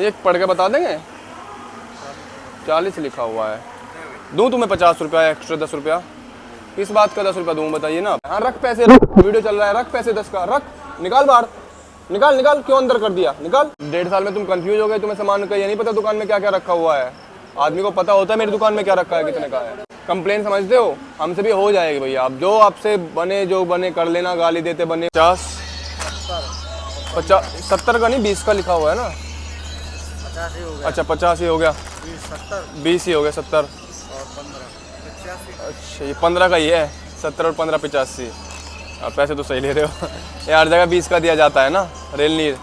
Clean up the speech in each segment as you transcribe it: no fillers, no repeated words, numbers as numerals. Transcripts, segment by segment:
एक पढ़ के बता देंगे। 40 लिखा हुआ है। दूँ तुम्हें 50 रुपया एक्स्ट्रा 10 रुपया? किस बात का 10 रुपया दूँ बताइए ना। हाँ रख पैसे, वीडियो चल रहा है, रख पैसे 10 का, रख, निकाल बाहर, निकाल निकाल, क्यों अंदर कर दिया, निकाल। 1.5 साल में तुम कंफ्यूज हो गए, तुम्हें सामान का ये नहीं पता दुकान में क्या क्या रखा हुआ है। आदमी को पता होता है मेरी दुकान में क्या रखा है, कितने का है। कंप्लेन समझते हो, हमसे भी हो जाएगी भैया। आप जो आपसे बने, जो बने कर लेना, गाली देते बने। 50 70 का नहीं 20 का लिखा हुआ है ना। 50 ही हो गया। अच्छा 50 ही हो गया, 20 ही हो गया, 70 और 15 85। अच्छा ये 15 का ही है, 70 और 15 85। आप पैसे तो सही ले रहे हो। ये हर जगह 20 का दिया जाता है ना, रेल नीर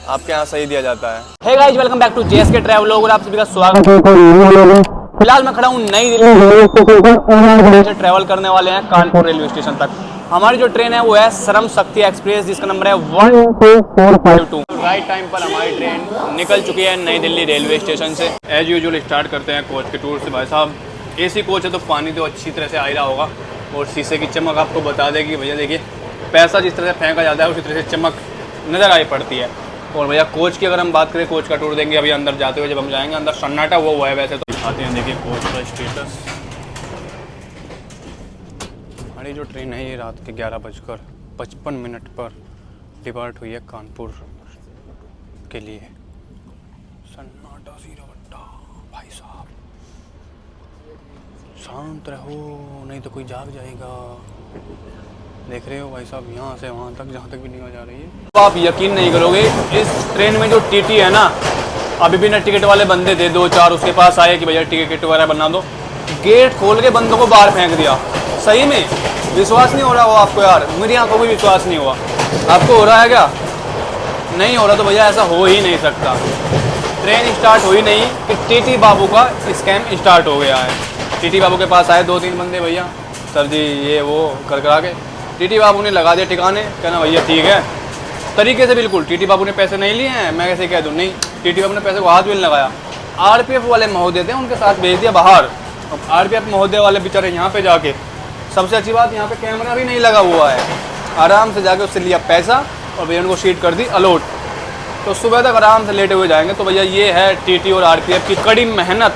आपके यहाँ सही दिया जाता है। Hey guys, welcome back to JSK travelogue और आप सभी का स्वागत है। फिलहाल मैं खड़ा हूँ नई दिल्ली से ट्रैवल करने वाले हैं कानपुर रेलवे स्टेशन तक। हमारी जो ट्रेन है वो है श्रम शक्ति एक्सप्रेस, जिसका नंबर है 1252। राइट टाइम पर हमारी ट्रेन निकल चुकी है नई दिल्ली रेलवे स्टेशन से। एज यूजुअल स्टार्ट करते हैं कोच के टूर से। भाई साहब एसी कोच है तो पानी तो अच्छी तरह से आ ही रहा होगा और शीशे की चमक आपको बता देगी। भैया देखिए, पैसा जिस तरह से फेंका जाता है उसी तरह से चमक नज़र आई पड़ती है। और भैया कोच की अगर हम बात करें, कोच का टूर देंगे अभी अंदर जाते हुए। जब हम जाएंगे अंदर सन्नाटा वो हुआ है वैसे तो। दिखाते हैं, देखिए कोच का स्टेटस। हमारी जो ट्रेन है ये रात के 11:55 पर डिपार्ट हुई है कानपुर के लिए। सन्नाटा सीरावट्टा। भाई साहब शांत रहो नहीं तो कोई जाग जाएगा। देख रहे हो भाई साहब, यहाँ से वहाँ तक, जहाँ तक भी नहीं जा रही है। तो आप यकीन नहीं करोगे, इस ट्रेन में जो टीटी है ना, अभी भी ना टिकट वाले बंदे थे 2-4 उसके पास आए कि भैया टिकट वगैरह बना दो। गेट खोल के बंदों को बाहर फेंक दिया। सही में विश्वास नहीं हो रहा हो आपको यार? मेरी आंखों को भी विश्वास नहीं हुआ। आपको हो रहा है क्या? नहीं हो रहा तो भैया ऐसा हो ही नहीं सकता। ट्रेन स्टार्ट हुई नहीं कि टीटी बाबू का स्कैम स्टार्ट हो गया है। टीटी बाबू के पास आए 2-3 बंदे, भैया सर जी ये वो कर करा के टीटी बाबू ने लगा दिया ठिकाने। कहना भैया ठीक है, तरीके से बिल्कुल। टीटी बाबू ने पैसे नहीं लिए हैं, मैं कैसे कह दूँ? नहीं, टीटी बाबू ने पैसे को हाथ भी नहीं लगाया। आरपीएफ वाले महोदय थे, उनके साथ भेज दिया बाहर। आरपीएफ महोदय वाले बेचारे यहाँ पे जाके, सबसे अच्छी बात यहाँ पे कैमरा भी नहीं लगा हुआ है, आराम से जाके उससे लिया पैसा और भैया उनको सीट कर दी अलॉट। तो सुबह तक आराम से लेटे हुए जाएंगे। तो भैया ये है टीटी और आरपीएफ की कड़ी मेहनत।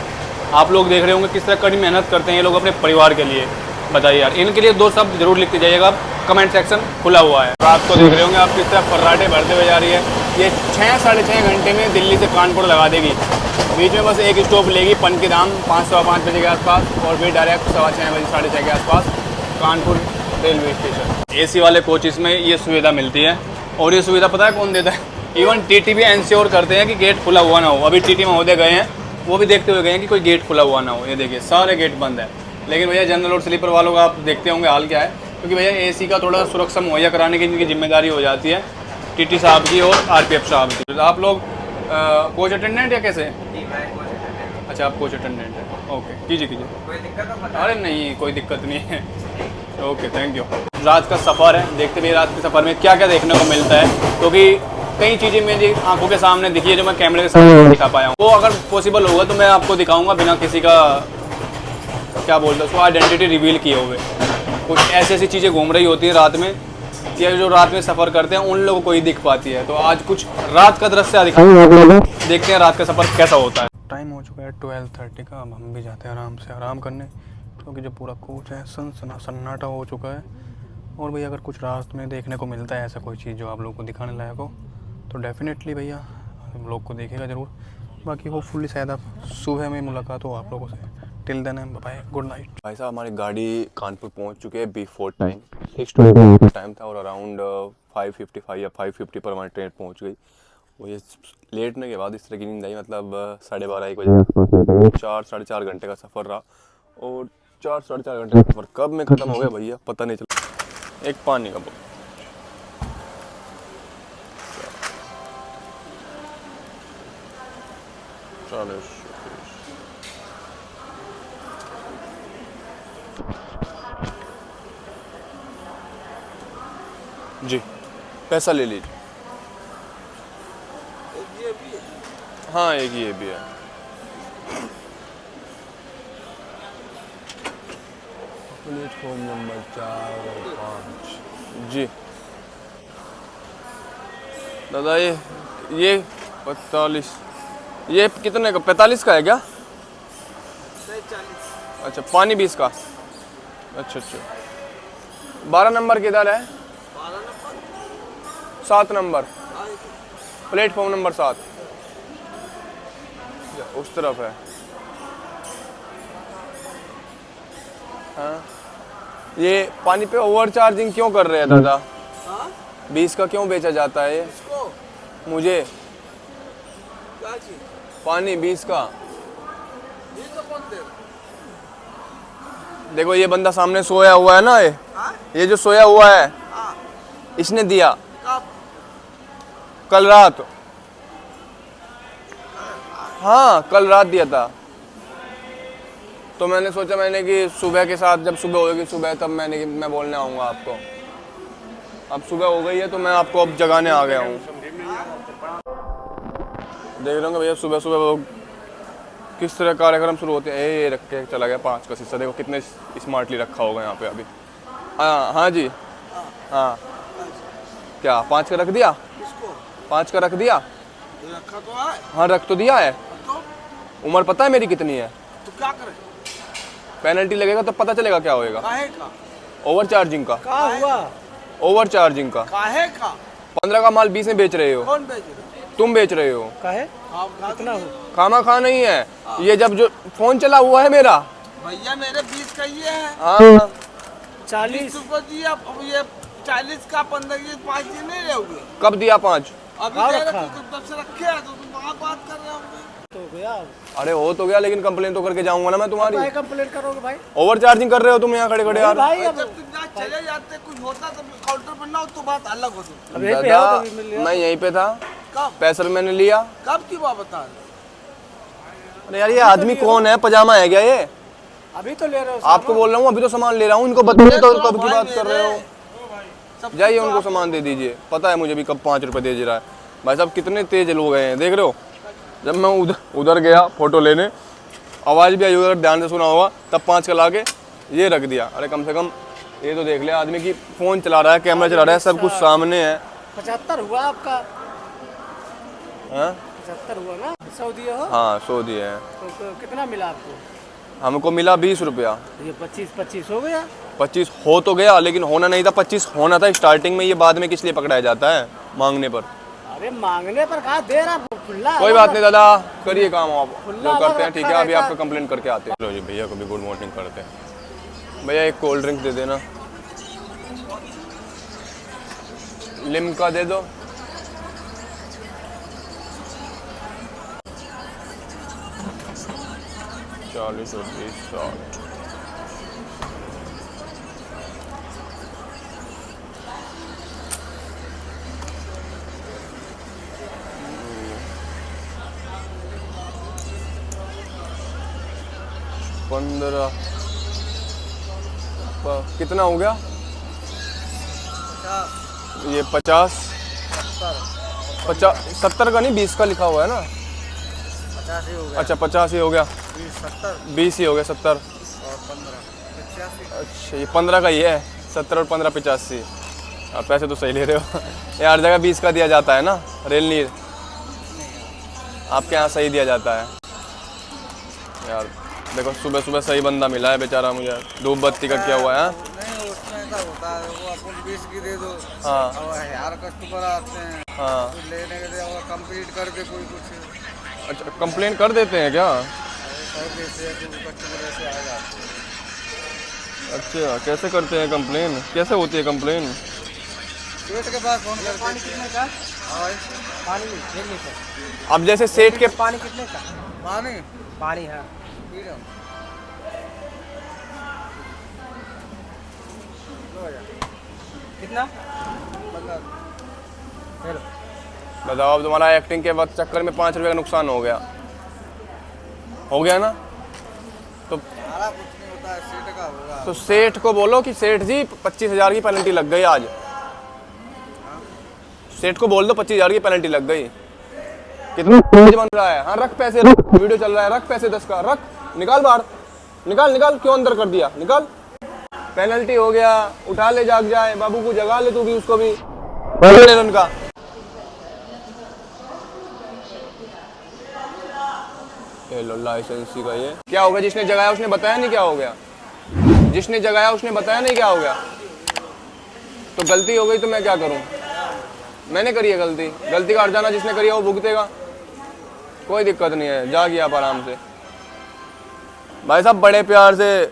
आप लोग देख रहे होंगे किस तरह कड़ी मेहनत करते हैं ये लोग अपने परिवार के लिए। बताइए यार, इनके लिए 2 शब्द जरूर लिखते जाइएगा, कमेंट सेक्शन खुला हुआ है। रात को देख रहे होंगे आप किस तरह फर्राटे भरते हुए जा रही है। ये 6-6.5 घंटे में दिल्ली से कानपुर लगा देगी। बीच में बस एक स्टॉप लेगी पनकीधाम 5-5 बजे के आसपास और फिर डायरेक्ट 6:15 बजे 6:30 के आसपास कानपुर रेलवे स्टेशन। एसी वाले कोचेस में ये सुविधा मिलती है और ये सुविधा पता है कौन देता है? इवन टीटी भी इंश्योर करते हैं कि गेट खुला हुआ ना हो। अभी टीटी महोदय गए हैं, वो भी देखते हुए गए हैं कि कोई गेट खुला हुआ ना हो। ये देखिए सारे गेट बंद है। लेकिन भैया जनरल और स्लीपर वालों का आप देखते होंगे हाल क्या है, क्योंकि भैया एसी का थोड़ा सुरक्षा मुहैया कराने की इनकी जिम्मेदारी हो जाती है टीटी साहब की और आरपीएफ साहब की। आप लोग कोच अटेंडेंट या कैसे? अच्छा आप कोच अटेंडेंट हैं, ओके कीजिए कीजिए। कोई दिक्कत? अरे नहीं कोई दिक्कत नहीं है, ओके थैंक यू। रात का सफ़र है, देखते भी रात के सफ़र में क्या क्या देखने को मिलता है, क्योंकि कई चीज़ें मेरी आंखों के सामने दिखी है जो मैं कैमरे के सामने नहीं दिखा पाया हूँ। वो अगर पॉसिबल होगा तो मैं आपको दिखाऊंगा बिना किसी का क्या बोलते हैं उसको आइडेंटिटी रिवील किए हुए। कुछ ऐसी ऐसी चीज़ें घूम रही होती हैं रात में, या जो रात में सफ़र करते हैं उन लोगों को ही दिख पाती है। तो आज कुछ रात का दृश्य देखते हैं रात का सफ़र कैसा होता है। टाइम हो चुका है 12:30 का। अब हम भी जाते हैं आराम से आराम करने, क्योंकि जो पूरा कोच है सन्नाटा हो चुका है। और भैया अगर कुछ रात में देखने को मिलता है ऐसा कोई चीज़ जो आप लोगों को दिखाने लायक हो तो डेफिनेटली भैया हम लोग को देखेगा ज़रूर। बाकी होपफुली शायद आप सुबह में मुलाकात हो आप लोगों से। Till then bye, good night. भाई साहब हमारी गाड़ी कानपुर पहुंच चुकी है बिफोर टाइम। 6:20 का टाइम था और अराउंड 5:55 या 5:50 पर हमारी ट्रेन पहुंच गई। वो ये लेटने के बाद इस तरह की नींद आई, मतलब 12:30-1 बजे। 4-4.5 घंटे का सफ़र रहा और 4-4.5 घंटे का सफ़र कब में ख़त्म हो गया भैया पता नहीं चला। एक पानी का बोतल। चलो जी पैसा ले लीजिए। हाँ एक ये भी है। प्लेटफॉर्म नंबर 4 और 5 जी। दादा ये 45। ये कितने का, 45 का है क्या? 40। अच्छा, पानी 20 का। अच्छा अच्छा। 12 नंबर किधर है? 7 नंबर, प्लेटफॉर्म नंबर 7 उस तरफ है। हाँ, ये पानी पे ओवर चार्जिंग क्यों कर रहे हैं दादा? 20 का क्यों बेचा जाता है ये? मुझे पानी 20 का। देखो ये बंदा सामने सोया हुआ है ना, ये जो सोया हुआ है इसने दिया कल रात। हाँ कल रात दिया था। तो मैंने सोचा कि सुबह के साथ, जब सुबह होगी सुबह, तब मैं बोलने आऊँगा आपको। अब सुबह हो गई है तो मैं आपको अब जगाने आ गया हूँ। देख रहे होंगे भैया सुबह सुबह वो किस तरह कार्यक्रम शुरू होते हैं। ये रख के चला गया 5 का शीशा। देखो कितने स्मार्टली रखा होगा यहाँ पे अभी। हाँ जी, हाँ क्या 5 का रख दिया? 5 का रख दिया? रखा तो है। हाँ रख तो दिया है। तो उम्र पता है मेरी कितनी है? तो क्या करे? पेनल्टी लगेगा तब पता चलेगा क्या होएगा। काहे का? ओवर चार्जिंग का। क्या हुआ? ओवर चार्जिंग का। काहे का? 15 का माल 20 में बेच रहे हो। कौन बेच रहा? तुम बेच रहे हो। काहे? आप कितना हो? खामा खा नहीं है ये। जब जो फोन चला हुआ है मेरा भैया मेरे 20 का ये है। हाँ 40 रुपये दिया। अब ये 40 का 15 ये 5 दिन नहीं रहोगे। कब दिया 5? अभी दे रहे तो तब से रखे हैं तो तुम वहाँ बात कर रहे हो। तो गया। अरे हो तो गया, लेकिन कंप्लेन तो करके जाऊंगा ना मैं तुम्हारी। भाई कंप्लेंट करोगे भाई? ओवर चार्जिंग कर रहे हो तुम यहाँ खड़े खड़े यार। भाई जब तुम यहाँ चले जाते कुछ होता तो काउंटर पर ना हो तो बात अलग होती। दादा मैं यहीं पे था। कब? पैसा मैंने लिया। कब की बात बता रहे? अरे यार ये आदमी कौन है? पजामा है क्या ये? अभी तो ले रहे हो। आपको बोल रहा हूँ, अभी तो सामान ले रहा हूँ। इनको बताइए तो कब की बात कर रहे हो। जाइए उनको सामान दे दीजिए। पता है मुझे भी कब 5 रुपए दे रहा है। भाई साहब कितने तेज लोग हैं देख रहे हो। जब मैं उधर गया फोटो लेने, आवाज़ भी आई अगर ध्यान से सुना होगा, तब 5 का ला के ये रख दिया। अरे कम से कम ये तो देख लिया आदमी की फ़ोन चला रहा है, कैमरा चला रहा है, सब कुछ सामने है। 75 हुआ आपका? हाँ 75 हुआ ना? 100 दिए हो? हाँ 100 दिए हैं। तो कितना मिला आपको? हमको मिला 20 रुपया। ये 25 हो गया। 25 हो तो गया, लेकिन होना नहीं था। 25 होना था स्टार्टिंग में। ये बाद में किस लिए पकड़ाया जाता है? मांगने पर। अरे मांगने पर कहा दे रहा खुला। कोई बात नहीं दादा, करिए काम आप जो करते हैं। ठीक है रखा अभी आपका कंप्लेंट करके आते हैं। चलो जी भैया को भी गुड मॉर्निंग करते हैं। भैया एक कोल्ड ड्रिंक दे देना, लिम्का दे दो। ₹40 और 60। कितना हो गया? ये 50 70 का नहीं 20 का लिखा हुआ है ना। 50 ही हो गया। अच्छा 50 ही हो गया। 20 ही हो गया। 70 और 15 85। अच्छा ये 15 का ही है। 70 और 15 85। आप पैसे तो सही ले रहे हो। ये हर जगह 20 का दिया जाता है ना। रेल नीर आपके यहाँ सही दिया जाता है यार। देखो सुबह सुबह सही बंदा मिला है बेचारा मुझे। धूप बत्ती का क्या हुआ है? नहीं उसमें क्या होता है वो अपन 20 की दे दो। हाँ और यार कस्टमर आते हैं हाँ। कुछ लेने के लिए और कंप्लीट कर दे कोई कुछ। अच्छा कंप्लेन कर देते हैं क्या? कर देते हैं तो कस्टमर ऐसे आ जाते हैं। अच्छा कैसे करते हैं कंप्लेन? कैसे होती है कंप्लेन? सेठ के पास फोन करते। पानी कितने का? पानी 1 लीटर। अब जैसे सेठ के पानी कितने का? पानी है। कितना? बताओ, अब तुम्हारा एक्टिंग के वक्त चक्कर में 5 रुपये का नुकसान हो गया ना। तो सारा कुछ नहीं होता है, सेठ का होगा। तो सेठ को बोलो कि सेठ जी 25,000 की पेनल्टी लग गई आज। सेठ को बोल दो 25,000 की पेनल्टी लग गई। कितना तेज बन रहा है। हाँ रख पैसे, रख वीडियो चल रहा है। रख पैसे 10 का रख। निकाल बाहर, निकाल। क्यों अंदर कर दिया? निकाल। पेनल्टी हो गया। उठा ले, जाग जाए। बाबू को जगा ले तू भी, उसको भी ले उनका। ये लो लाइसेंसी का ये क्या हो गया? जिसने जगाया उसने बताया नहीं क्या हो गया? जिसने जगाया उसने बताया नहीं क्या हो गया? तो गलती हो गई तो मैं क्या करूं? मैंने करी है गलती, गलती का हर्जाना जिसने करी है वो भुगतेगा, कोई दिक्कत नहीं है, जागिए आप आराम से। भाई साहब बड़े प्यार से,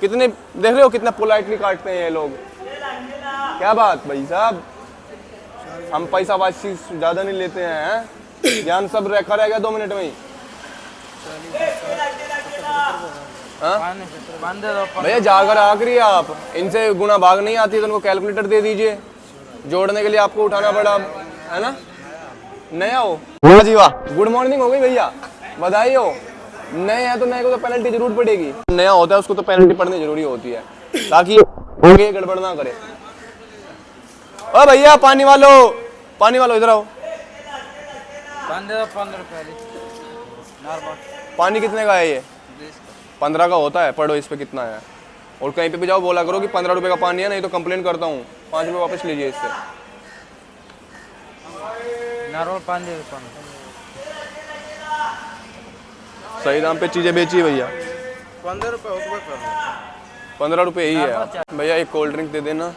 कितने देख रहे हो कितना पोलाइटली काटते हैं ये लोग। क्या बात भाई साहब, हम पैसा वासी ज़्यादा नहीं लेते हैं, ज्ञान सब रखा रहेगा 2 मिनट में ही। हाँ भैया जाकर आखिरी आप, इनसे गुना भाग नहीं आती तो उनको कैलकुलेटर दे दीजिए, जोड़ने के लिए आपको उठाना पड़ा, है ना? नया हो वाह जी वाह, गुड मॉर्निंग हो गई भैया, बधाई हो। नए हैं तो नए को तो पेनल्टी जरूर पड़ेगी, नया होता है उसको तो पेनल्टी पड़नी जरूरी होती है ताकि आगे गड़बड़ ना करे। ओ भैया पानी वालो इधर आओ। 15 रुपए पानी कितने का है ये? 15 का होता है, पढ़ो इस पे कितना है। और कहीं पे भी जाओ बोला करो कि 15 रुपए का पानी है, नहीं तो कंप्लेन करता हूँ, 5 रुपए वापस लीजिए इससे। नारोल 5 रुपए सही दाम पे चीजें बेची भैया। 15 रुपए 15 रुपए ही है भैया। एक कोल्ड ड्रिंक दे देना,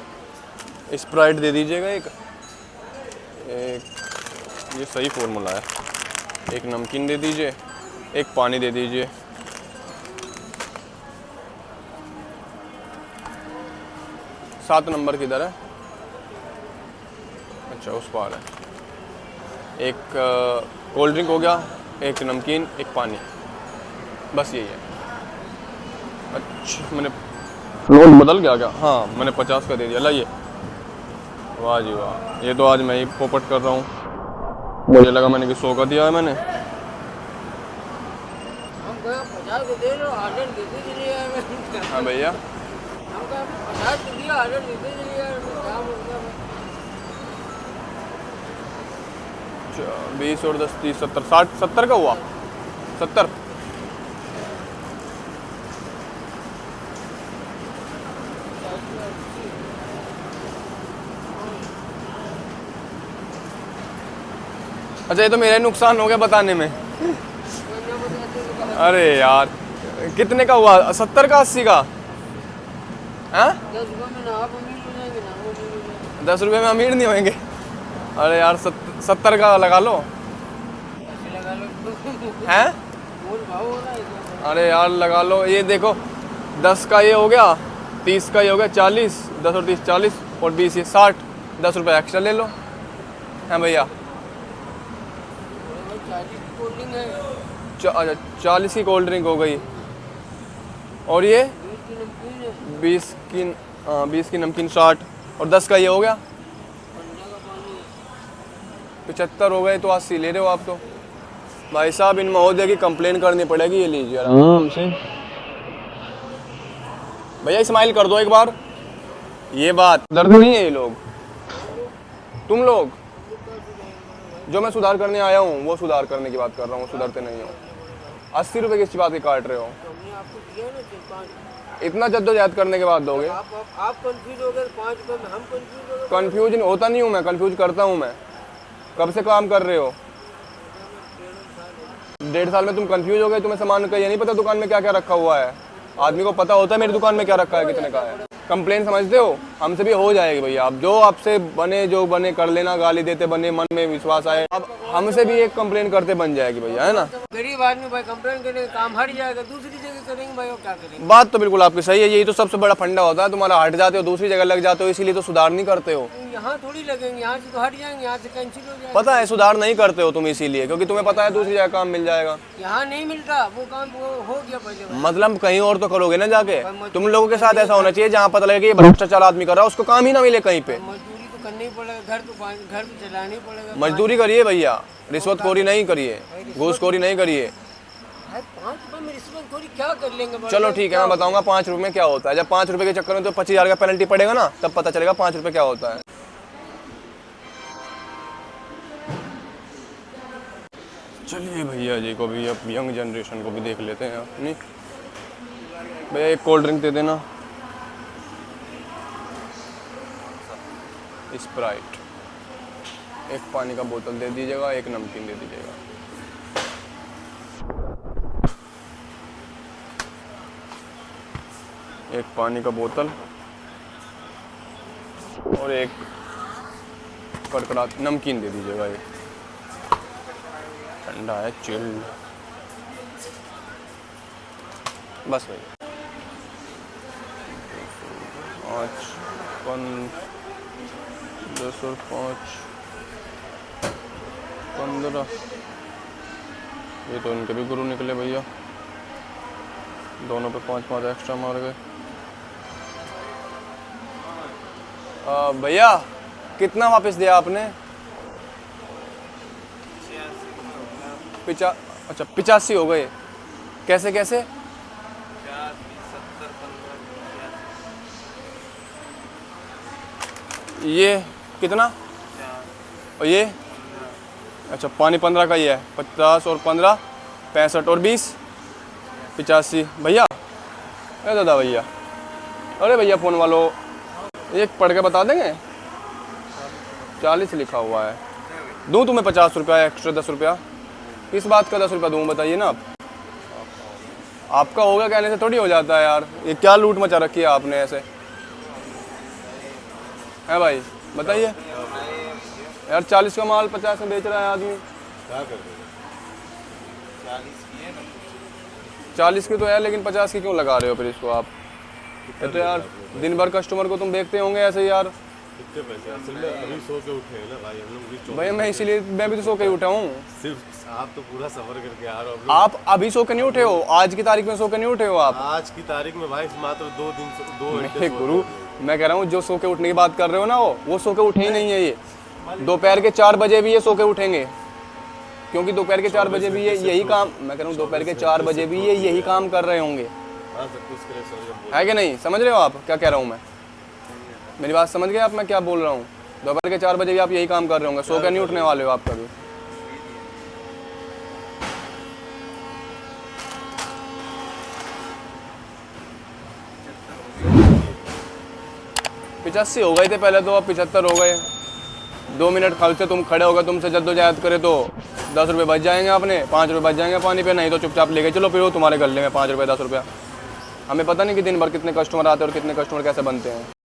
स्प्राइट दे दीजिएगा एक ये सही फॉर्मूला है। एक नमकीन दे दीजिए, एक पानी दे दीजिए। सात नंबर किधर है? अच्छा उस पार है। एक कोल्ड ड्रिंक हो गया, एक नमकीन, एक पानी, बस यही है। अच्छा मैंने नोट बदल गया क्या? हाँ मैंने 50 का दे दिया, लाइए। वाह जी वाह, ये तो आज मैं ही पोपट कर रहा हूँ, मुझे लगा मैंने कि 100 का दिया है मैंने। हाँ भैया 20 और 10 30 70 60 70 का हुआ, 70। अच्छा ये तो मेरा ही नुकसान हो गया बताने में। अरे यार कितने का हुआ? 70 का 80 का? हाँ 10 रुपये में अमीर नहीं होंगे। अरे यार 70 का लगा लो हैं? अरे यार लगा लो, ये देखो 10 का ये हो गया, 30 का ये हो गया, 40, 10 और 30 40 और 20 ये 60, 10 रुपये एक्स्ट्रा ले लो। हैं भैया? अच्छा 40 की कोल्ड ड्रिंक हो गई, और ये 20 की नमकीन 60 और 10 का ये हो गया 75 हो गए, तो 80 ले रहे हो आप तो। भाई साहब इन महोदय की कंप्लेन करनी पड़ेगी, ये लीजिए आराम से। भैया स्माइल कर दो एक बार, ये बात दर्द नहीं है। ये लोग तुम लोग जो मैं सुधार करने आया हूँ वो सुधार करने की बात कर रहा हूँ, सुधरते नहीं हो। 80 रुपए किस बात के काट रहे हो? इतना जद्दोजहद करने के बाद दोगे? आप कंफ्यूज हो गए 5 रुपए में, हम कंफ्यूज हो गए। कंफ्यूज होता नहीं हूँ मैं, कंफ्यूज करता हूँ मैं। कब से काम कर रहे हो? 1.5 साल में तुम कंफ्यूज हो गए? तुम्हें सामान का ये नहीं पता दुकान में क्या क्या रखा हुआ है? आदमी को पता होता है मेरी दुकान में क्या रखा है, कितने का है। कंप्लेन समझते हो? हमसे भी हो जाएगी भैया, आप जो आपसे बने जो बने कर लेना, गाली देते बने, मन में विश्वास आए, अब हमसे भी एक कंप्लेन करते बन जाएगी भैया, है ना? गरीब आदमी भाई कंप्लेन करेंगे, काम हट जाएगा, दूसरी जगह करेंगे भाई, और क्या करेंगे? बात तो बिल्कुल आपकी सही है, यही तो सबसे बड़ा फंडा होता है, तुम्हारा हट जाते हो दूसरी जगह लग जाते हो, इसीलिए तो सुधार नहीं करते हो। यहाँ थोड़ी लगेंगे, यहाँ से तो हट जाएंगे, यहाँ से कैंसिल हो जाएगा। पता है सुधार नहीं करते हो तुम इसीलिए, क्योंकि तुम्हें पता है दूसरी जगह काम मिल जाएगा। यहाँ नहीं मिलता वो काम, वो हो गया पहले। मतलब कहीं और तो करोगे ना जाके। तुम लोगों के साथ ऐसा होना चाहिए जहाँ पता लगे कि ये भ्रष्टाचार आदमी कर रहा है, उसको काम ही ना मिले कहीं पे। मजदूरी तो करना ही पड़ेगा, घर तो चलाना ही पड़ेगा। मजदूरी करिए भैया, रिश्वतखोरी नहीं करिए, घूसखोरी नहीं करिए। 5 रुपए में रिश्वतखोरी क्या कर लेंगे? चलो ठीक है, मैं बताऊंगा 5 रुपए में क्या होता है। जब 5 रुपए के चक्कर में तो 25,000 का पेनल्टी पड़ेगा ना, तब पता चलेगा 5 रुपए क्या होता है। चलिए भैया जी को भी, अब यंग जनरेशन को भी देख लेते हैं अपनी। भैया एक कोल्ड ड्रिंक दे देना, स्प्राइट, एक पानी का बोतल दे दीजिएगा, एक नमकीन दे दीजिएगा। एक पानी का बोतल और एक कड़कड़ा नमकीन दे दीजिएगा। ये ठंडा है, चिल्ड। बस भाई 5 10 और 5 15। ये तो इनके भी गुरु निकले भैया, दोनों पे 5-5 एक्स्ट्रा मार गए। भैया कितना वापस दिया आपने? अच्छा 85 हो गए। कैसे कैसे? ये कितना? और ये अच्छा पानी 15 का ही है। 50 और 15 65 और 20 85। भैया अरे दादा भैया, अरे भैया फ़ोन वालों, ये पढ़ के बता देंगे? 40 लिखा हुआ है। दूँ तुम्हें 50 रुपया एक्स्ट्रा 10 रुपया? किस बात का 10 रुपया दूँ बताइए ना आप। आपका होगा कहने से थोड़ी हो जाता है यार। ये क्या लूट मचा रखी है आपने ऐसे, है भाई बताइए यार। 40 का माल 50 में बेच रहा है आदमी। क्या कर देगा? 40 की तो है, लेकिन 50 की क्यों लगा रहे हो फिर इसको आप? ये तो यार दिन भर कस्टमर को तुम देखते होंगे ऐसे ही यार। कितने पैसे? असल में अभी सो के उठे हैं ना भाई हम लोग भी। भैया मैं इसीलिए, मैं भी तो सो के ही उठा हूँ। सिर्फ आप तो पूरा सफर करके आ रहे हो। आप अभी सो के नहीं उठे हो? आज की तारीख में सो के नहीं उठे हो आप? आज की तारीख में भाई मात्र 2 घंटे मैं गुरु, मैं कह रहा हूँ जो सो के उठने की बात कर रहे हो ना, वो सो के उठे ही नहीं है। ये दोपहर के 4 बजे भी ये सो के उठेंगे, क्योंकि दोपहर के 4 बजे भी ये यही काम, मैं कह रहा हूँ दोपहर के 4 बजे भी ये यही काम कर रहे होंगे, है कि नहीं? समझ रहे हो आप क्या कह रहा हूँ मैं? मेरी बात समझ गए आप मैं क्या बोल रहा हूँ? दोपहर के 4 बजे भी आप यही काम कर रहे होंगे, सो के नहीं उठने वाले हो आप कभी। पिचासी हो गए थे पहले तो, अब 75 हो गए। 2 मिनट खल से तुम खड़े हो गए, तुमसे जद्दोजहद करे तो 10 रुपये बच जाएंगे अपने, 5 रुपये बच जाएंगे पानी पे। नहीं तो चुपचाप लेके चलो फिर वो तुम्हारे गले में 5 रुपये 10 रुपया। हमें पता नहीं कि दिन भर कितने कस्टमर आते हैं और कितने कस्टमर कैसे बनते हैं।